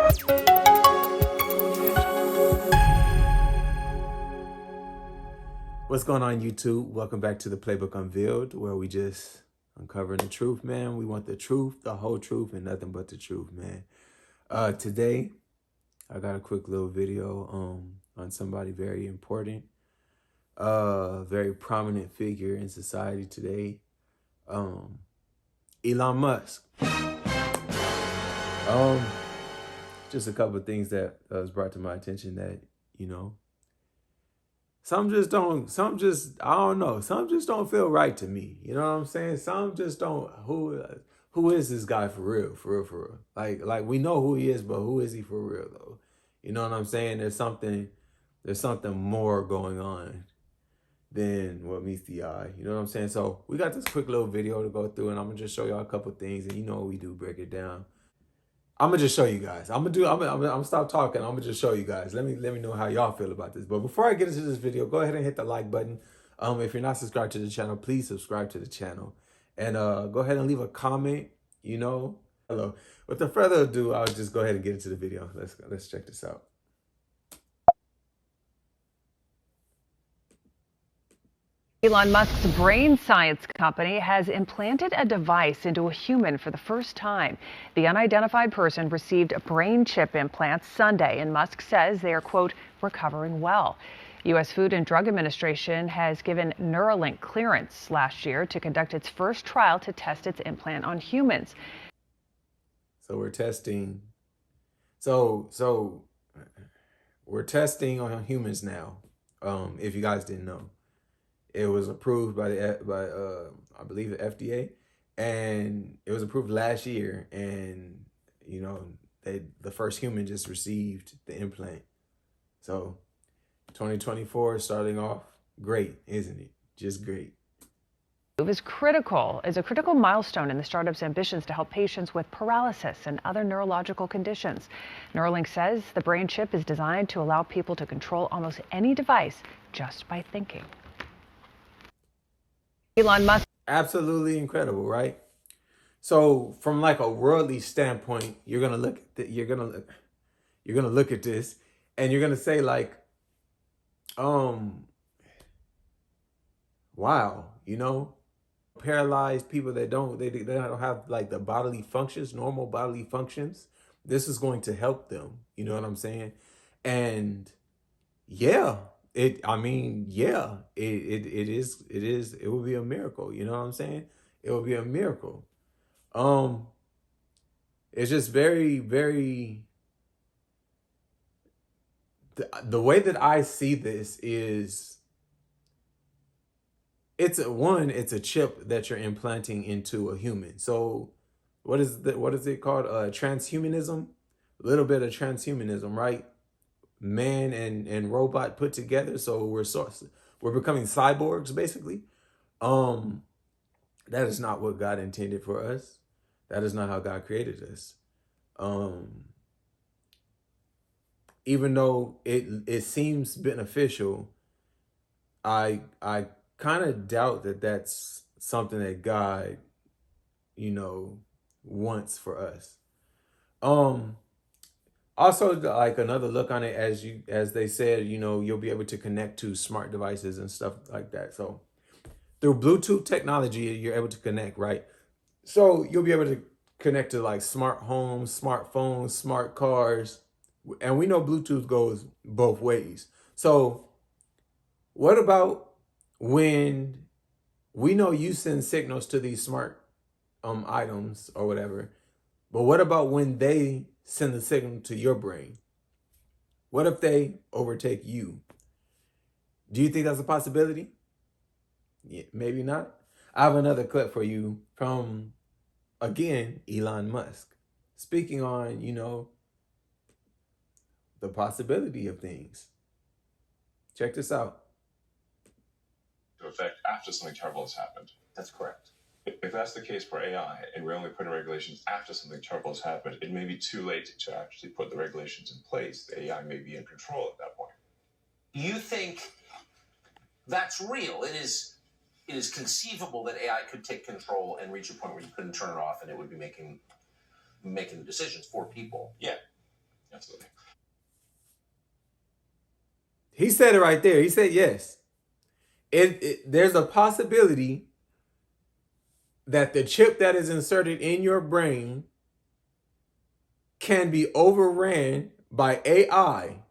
What's going on, YouTube? Welcome back to the Playbook Unveiled, where we just uncovering the truth, man. We want the truth, the whole truth, and nothing but the truth, man. Today, I got a quick little video on somebody very important, very prominent figure in society today, Elon Musk. Just a couple of things that was brought to my attention that, you know, some just don't feel right to me. You know what I'm saying? Some just don't, who is this guy for real? For real. Like we know who he is, but who is he for real though? You know what I'm saying? There's something more going on than what meets the eye. You know what I'm saying? So we got this quick little video to go through, and I'm gonna just show y'all a couple things, and you know what we do, break it down. I'm gonna just show you guys. I'm gonna stop talking. I'm gonna just show you guys. Let me know how y'all feel about this. But before I get into this video, go ahead and hit the like button. If you're not subscribed to the channel, please subscribe to the channel, and go ahead and leave a comment. You know, hello. Without further ado, I'll just go ahead and get into the video. Let's check this out. Elon Musk's brain science company has implanted a device into a human for the first time. The unidentified person received brain chip implants Sunday, and Musk says they are, quote, recovering well. U.S. Food and Drug Administration has given Neuralink clearance last year to conduct its first trial to test its implant on humans. So we're testing. So we're testing on humans now. If you guys didn't know. It was approved by I believe the FDA, and it was approved last year. And you know, the first human just received the implant. So 2024 is starting off great, isn't it? Just great. Is a critical milestone in the startup's ambitions to help patients with paralysis and other neurological conditions. Neuralink says the brain chip is designed to allow people to control almost any device just by thinking. Elon Musk. Absolutely incredible, right? So from like a worldly standpoint, you're gonna look at this, and you're gonna say like, wow, you know, paralyzed people that don't have like the bodily functions, normal bodily functions. This is going to help them. You know what I'm saying? And yeah. It will be a miracle. You know what I'm saying? It will be a miracle. It's just very, very, the way that I see this is, it's a chip that you're implanting into a human. So what is it called? Transhumanism, a little bit of transhumanism, right? Man and robot put together, so we're becoming cyborgs basically. That is not what God intended for us. That is not how God created us. Even though it seems beneficial, I kind of doubt that that's something that God, you know, wants for us. Also, like another look on it, as they said, you know, you'll be able to connect to smart devices and stuff like that. So through Bluetooth technology, you're able to connect, right? So you'll be able to connect to like smart homes, smartphones, smart cars. And we know Bluetooth goes both ways. So what about when we know you send signals to these smart items or whatever, but what about when they send the signal to your brain? What if they overtake you? Do you think that's a possibility? Yeah, maybe not. I have another clip for you from, again, Elon Musk, speaking on, you know, the possibility of things. Check this out. To effect after something terrible has happened. That's correct. If that's the case for AI, and we're only putting regulations after something terrible has happened, it may be too late to actually put the regulations in place. The AI may be in control at that point. You think that's real? It is conceivable that AI could take control and reach a point where you couldn't turn it off and it would be making the decisions for people. Yeah. Absolutely. He said it right there. He said yes. There's a possibility that the chip that is inserted in your brain can be overran by AI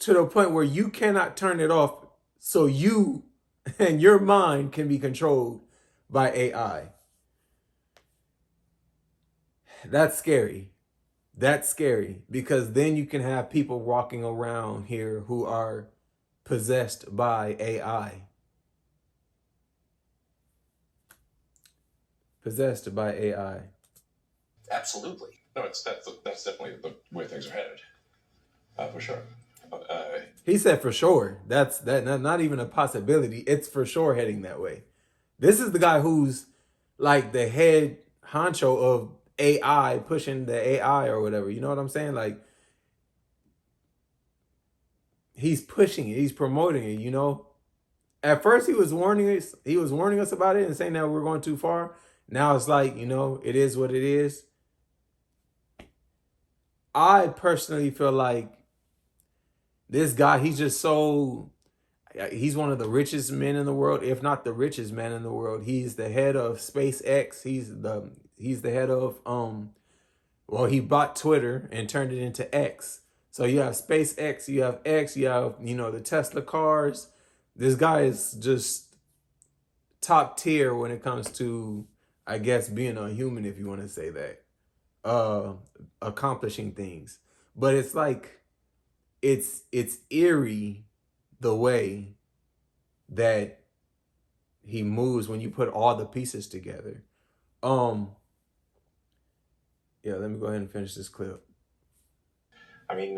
to the point where you cannot turn it off, so you and your mind can be controlled by AI. That's scary. That's scary, because then you can have people walking around here who are possessed by AI. Possessed by AI. Absolutely. No, that's definitely the way things are headed, for sure. He said for sure. That's not even a possibility. It's for sure heading that way. This is the guy who's like the head honcho of AI, pushing the AI or whatever. You know what I'm saying? Like, he's pushing it. He's promoting it, you know? At first he was warning us. He was warning us about it and saying that we're going too far. Now it's like, you know, it is what it is. I personally feel like this guy, he's one of the richest men in the world, if not the richest man in the world. He's the head of SpaceX. He's the head of well, he bought Twitter and turned it into X. So you have SpaceX, you have X, you have, you know, the Tesla cars. This guy is just top tier when it comes to, I guess, being a human, if you want to say that. Accomplishing things. But it's like it's eerie the way that he moves when you put all the pieces together. Yeah, let me go ahead and finish this clip. I mean,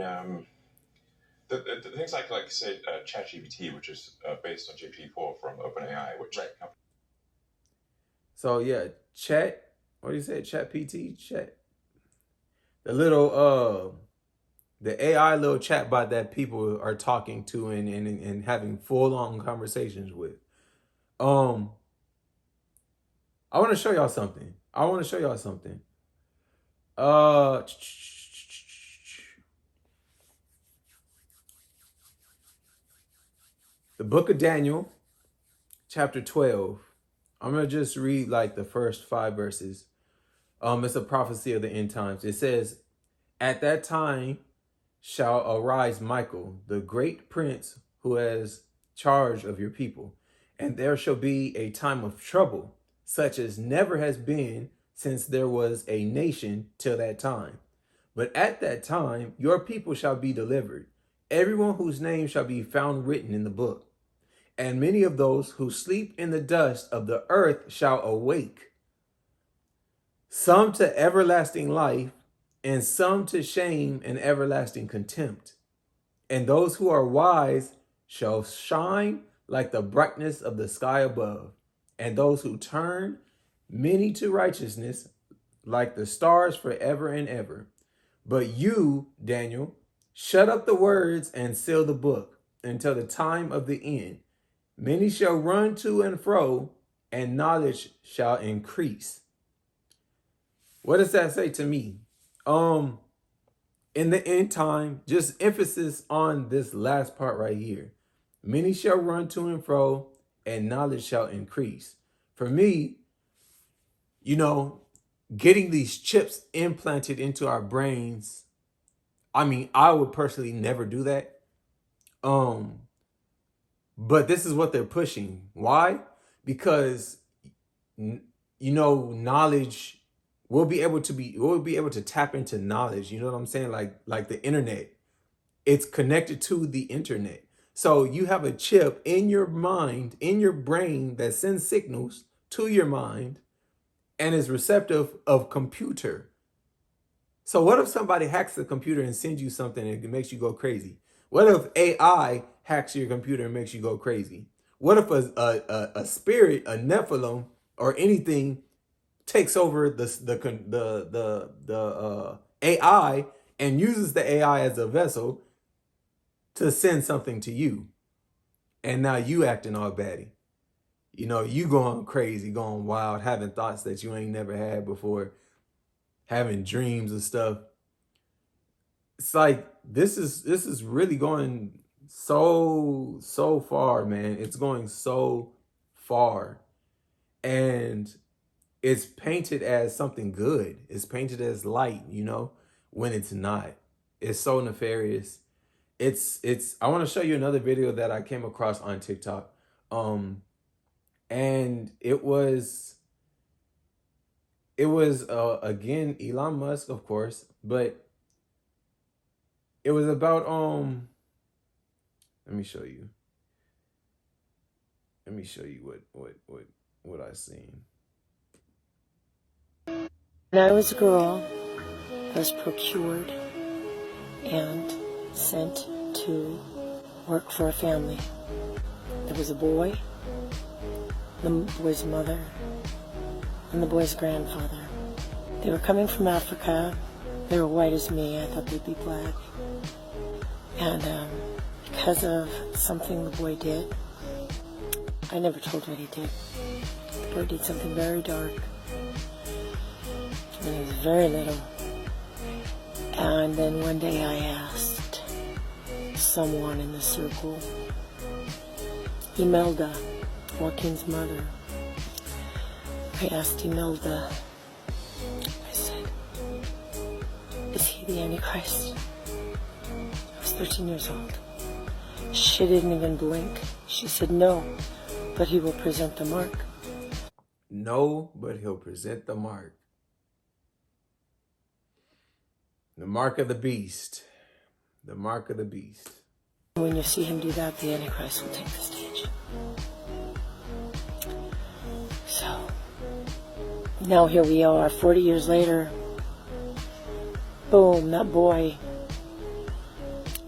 the things like say ChatGPT, which is based on GPT-4 from OpenAI, which Right. So yeah, what do you say? Chat. The little the AI little chatbot that people are talking to and having full-on conversations with. I want to show y'all something. The book of Daniel, chapter 12. I'm going to just read like the first 5 verses. It's a prophecy of the end times. It says, "At that time shall arise Michael, the great prince who has charge of your people, and there shall be a time of trouble, such as never has been since there was a nation till that time. But at that time your people shall be delivered, everyone whose name shall be found written in the book. And many of those who sleep in the dust of the earth shall awake, some to everlasting life, and some to shame and everlasting contempt. And those who are wise shall shine like the brightness of the sky above, and those who turn many to righteousness like the stars forever and ever. But you, Daniel, shut up the words and seal the book until the time of the end. Many shall run to and fro, and knowledge shall increase." What does that say to me? In the end time, just emphasis on this last part right here. Many shall run to and fro, and knowledge shall increase. For me, you know, getting these chips implanted into our brains, I mean, I would personally never do that. But this is what they're pushing. Why? Because, you know, knowledge, we'll be able to tap into knowledge. You know what I'm saying? Like the internet, it's connected to the internet. So you have a chip in your mind, in your brain, that sends signals to your mind and is receptive of computer. So what if somebody hacks the computer and sends you something and it makes you go crazy? What if AI hacks your computer and makes you go crazy? What if a spirit, a Nephilim, or anything takes over the AI and uses the AI as a vessel to send something to you, and now you acting all batty? You know, you going crazy, going wild, having thoughts that you ain't never had before. having dreams and stuff. It's like this is really going so far, man. It's going so far. And it's painted as something good. It's painted as light, you know, when it's not. It's so nefarious. It's I want to show you another video that I came across on TikTok. And it was again Elon Musk, of course, but it was about let me show you. Let me show you what I seen. When I was a girl, I was procured and sent to work for a family. There was a boy, the boy's mother, and the boy's grandfather. They were coming from Africa. They were white as me. I thought they'd be black. And because of something the boy did, I never told what he did. The boy did something very dark. When he was very little. And then one day I asked someone in the circle, Imelda, Joaquin's mother. I asked Imelda, I said, is he the Antichrist? I was 13 years old. She didn't even blink. She said, no, but he will present the mark. No, but he'll present the mark. The mark of the beast. The mark of the beast. When you see him do that, the Antichrist will take the stage. So, now here we are, 40 years later. Boom, that boy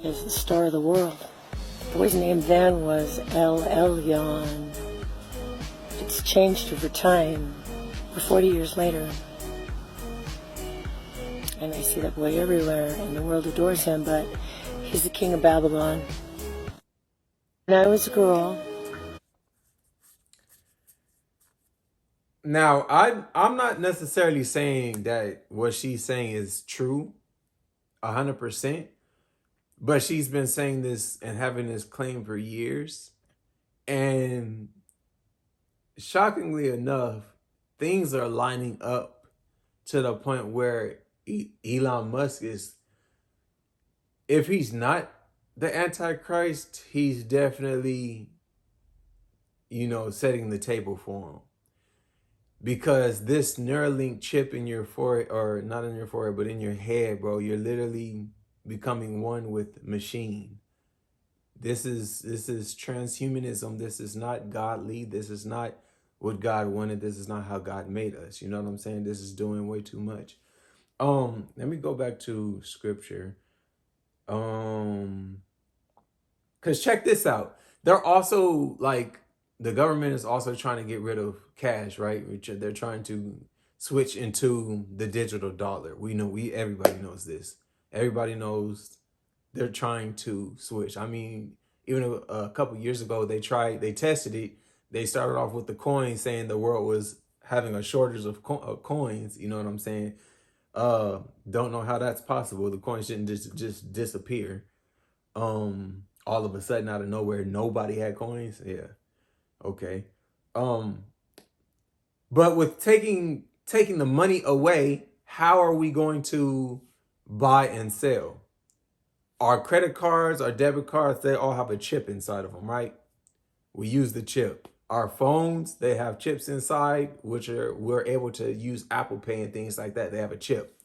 is the star of the world. The boy's name then was El Elyon. It's changed over time. We're 40 years later. And I see that boy everywhere, and the world adores him, but he's the king of Babylon. When I was a girl. Now, I'm not necessarily saying that what she's saying is true 100%, but she's been saying this and having this claim for years. And shockingly enough, things are lining up to the point where Elon Musk is, if he's not the Antichrist, he's definitely, you know, setting the table for him. Because this Neuralink chip in your forehead, or not in your forehead, but in your head, bro, you're literally becoming one with machine. This is transhumanism. This is not godly. This is not what God wanted. This is not how God made us. You know what I'm saying? This is doing way too much. Let me go back to scripture. Cause check this out. They're also like, the government is also trying to get rid of cash, right? They're trying to switch into the digital dollar. Everybody knows this. Everybody knows they're trying to switch. I mean, even a couple years ago, they tested it. They started off with the coins, saying the world was having a shortage of coins. You know what I'm saying? Don't know how that's possible. The coins didn't just disappear. All of a sudden, out of nowhere, nobody had coins. Yeah. Okay. But with taking the money away, how are we going to buy and sell? Our credit cards, our debit cards, they all have a chip inside of them, right? We use the chip. Our phones, they have chips inside, we're able to use Apple Pay and things like that. They have a chip.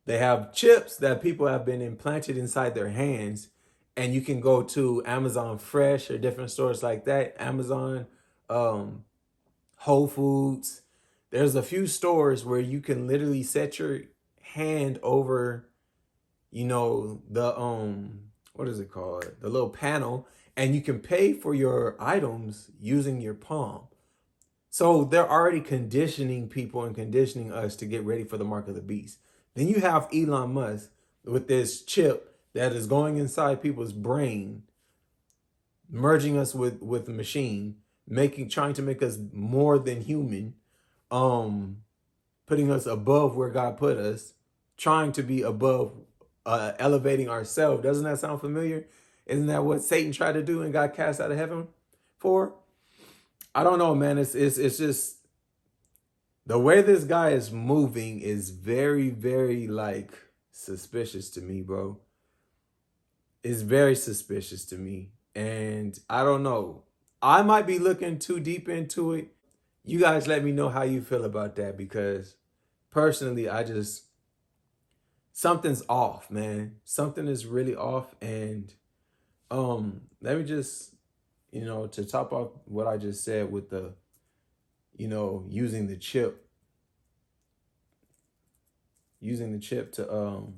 They have chips that people have been implanted inside their hands, and you can go to Amazon Fresh or different stores like that. Amazon, Whole Foods. There's a few stores where you can literally set your hand over, you know, the what is it called? The little panel, and you can pay for your items using your palm. So they're already conditioning people and conditioning us to get ready for the mark of the beast. Then you have Elon Musk with this chip that is going inside people's brain, merging us with the machine, trying to make us more than human. putting us above where God put us, trying to be above, elevating ourselves. Doesn't that sound familiar? Isn't that what Satan tried to do and got cast out of heaven for? I don't know, man. It's just the way this guy is moving is very, very like suspicious to me, bro. It's very suspicious to me. And I don't know. I might be looking too deep into it. You guys let me know how you feel about that, because personally, something's off, man. Something is really off. And let me just, to top off what I just said with the, using the chip to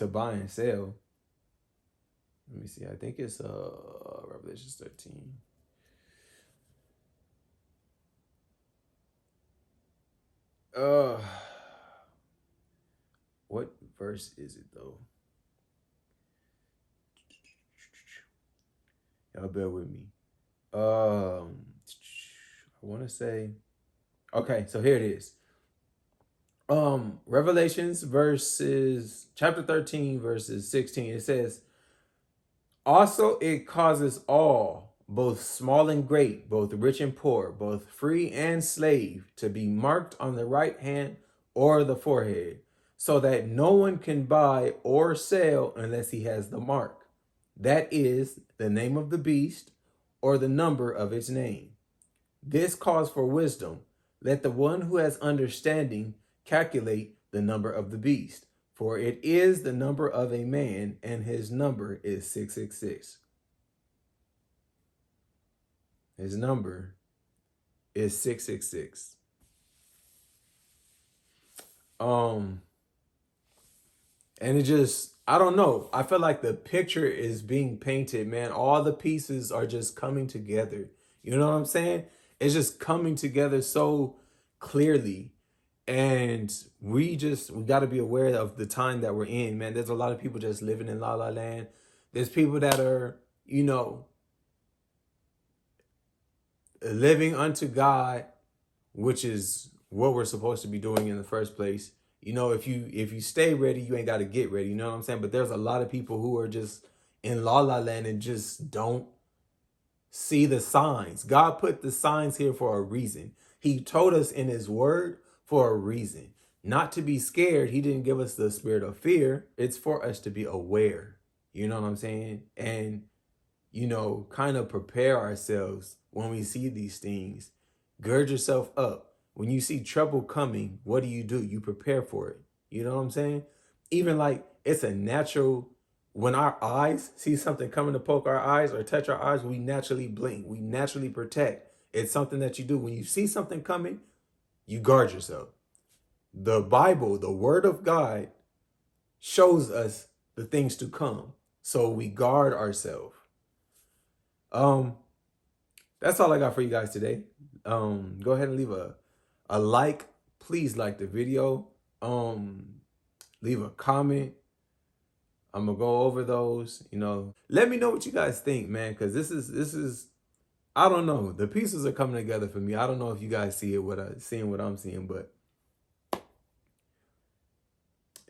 buy and sell. Let me see. I think it's Revelation 13. What verse is it though? Y'all bear with me. I want to say, okay, so here it is. Revelations chapter 13, verses 16. It says, also it causes all, both small and great, both rich and poor, both free and slave, to be marked on the right hand or the forehead, so that no one can buy or sell unless he has the mark. That is the name of the beast or the number of its name. This calls for wisdom. Let the one who has understanding calculate the number of the beast, for it is the number of a man, and his number is 666. His number is 666. And it just, I don't know. I feel like the picture is being painted, man. All the pieces are just coming together. You know what I'm saying? It's just coming together so clearly. And we got to be aware of the time that we're in, man. There's a lot of people just living in La La Land. There's people that are, living unto God, which is what we're supposed to be doing in the first place. If you stay ready, you ain't got to get ready. You know what I'm saying? But there's a lot of people who are just in La La Land and just don't see the signs. God put the signs here for a reason. He told us in his word for a reason. Not to be scared. He didn't give us the spirit of fear. It's for us to be aware. You know what I'm saying? And, kind of prepare ourselves when we see these things. Gird yourself up. When you see trouble coming, what do? You prepare for it. You know what I'm saying? Even like it's a natural, when our eyes see something coming to poke our eyes or touch our eyes, we naturally blink. We naturally protect. It's something that you do. When you see something coming, you guard yourself. The Bible, the word of God, shows us the things to come. So we guard ourselves. That's all I got for you guys today. Go ahead and leave a like. Please like the video. Leave a comment. I'm gonna go over those. Let me know what you guys think, man, because this is I don't know. The pieces are coming together for me. I don't know if you guys see it, what I'm seeing, but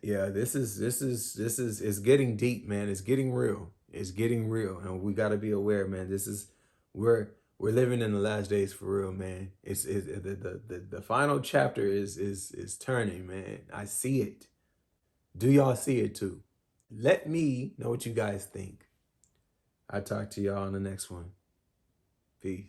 yeah, this is it's getting deep, man. It's getting real. It's getting real, and we got to be aware, man. We're living in the last days for real, man. It's the final chapter is turning, man. I see it. Do y'all see it too? Let me know what you guys think. I'll talk to y'all on the next one. Peace.